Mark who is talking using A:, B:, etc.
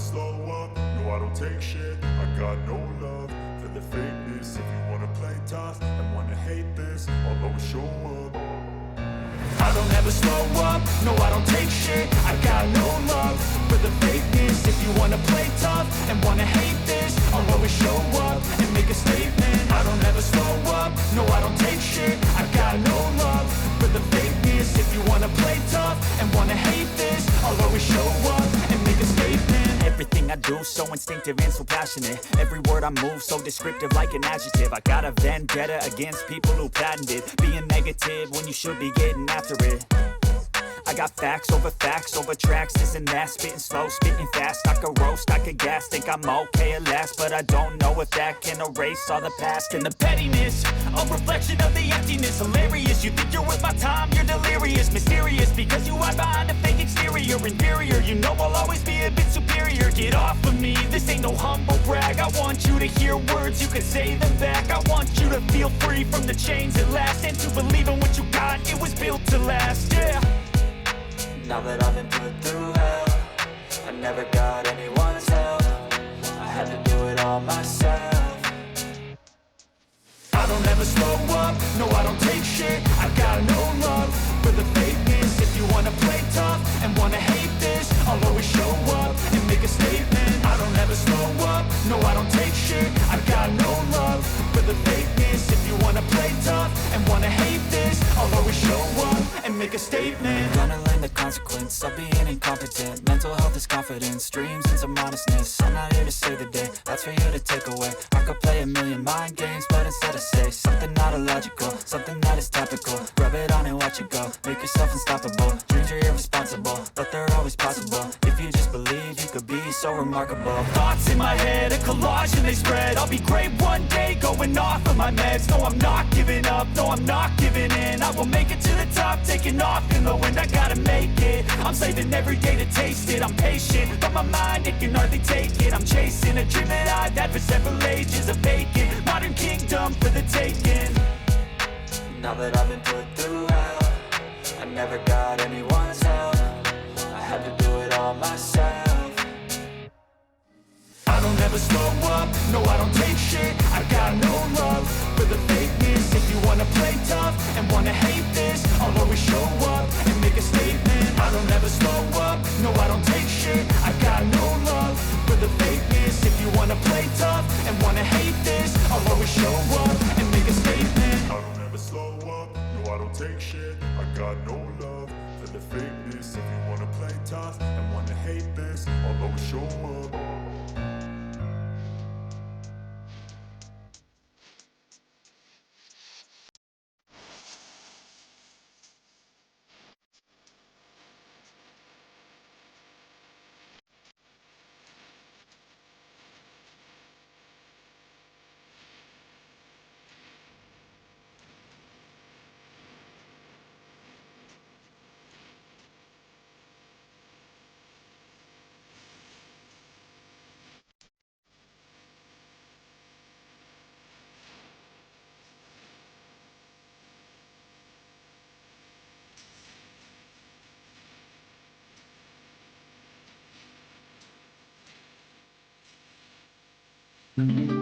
A: slow up, no I don't take shit. I got no love for the fakeness. If you wanna play tough and wanna hate this, I'll always show up. I don't ever slow up, no I don't take shit. I got no love for the fakeness. If you wanna play tough and wanna hate this, I'll always show up and make a statement. I don't ever slow up, no I don't take shit. I got no love for the fakeness. If you wanna play tough and wanna hate this, I'll always show up and make a statement. Everything I do so instinctive and so passionate. Every word I move so descriptive like an adjective. I got a vendetta against people who patented being negative when you should be getting after it. I got facts over tracks, this and that. Spitting slow, spitting fast, I could roast, I could gas. Think I'm okay at last, but I don't know if that can erase all the past. And the pettiness, a reflection of the emptiness. Hilarious, you think you're worth my time, you're delirious. Mysterious, because you hide behind a fake exterior. Inferior, you know I'll always be a bit superior. Get off of me, this ain't no humble brag. I want you to hear words, you can say them back. I want you to feel free from the chains at last, and to believe in what you got, it was built to last, yeah.
B: Now that I've been put through hell, I never got anyone's help. I had to do it all myself.
A: I don't ever slow up, no I don't take shit. I got no love for the fakeness. If you wanna play tough and wanna hate this, I'll always show up and make a statement. I don't ever slow up, no I don't take shit. I got no love for the fakeness. If you wanna play tough and wanna hate this, I'll always show up and make a statement.
B: Gonna learn the consequence of being incompetent. Mental health is confidence, dreams and some honestness. I'm not here to save the day, that's for you to take away. I could play a million mind games, but instead I say something not illogical, something that is topical. Rub it on and watch it go, make yourself unstoppable. Dreams are irresponsible, but they're always possible. If you just believe, you could be so remarkable.
A: Thoughts in my head, a collage and they spread. I'll be great one day, going off of my meds. No, I'm not giving up, no, I'm not giving in. I will make it to the top, taking off in the wind. I gotta make it, I'm saving every day to taste it. I'm patient, but my mind, it can hardly take it. I'm chasing a dream that I've had for several ages. A vacant, modern kingdom for the taking.
B: Now that I've been put through hell, I never got anyone's help. I had to do it all myself.
A: I don't ever slow up, no I don't take shit. I got no love for the fakeness. If you wanna play tough and wanna hate this, I'll always show up and make a statement. I don't ever slow up, no I don't take shit. I got no love for the fakeness. If you wanna play tough and wanna hate this, I'll always show up and make a statement. I don't ever slow up, no I don't take shit. I got no love for the fakeness. If you wanna play tough and wanna hate this, I'll always show up.
B: Mm-hmm.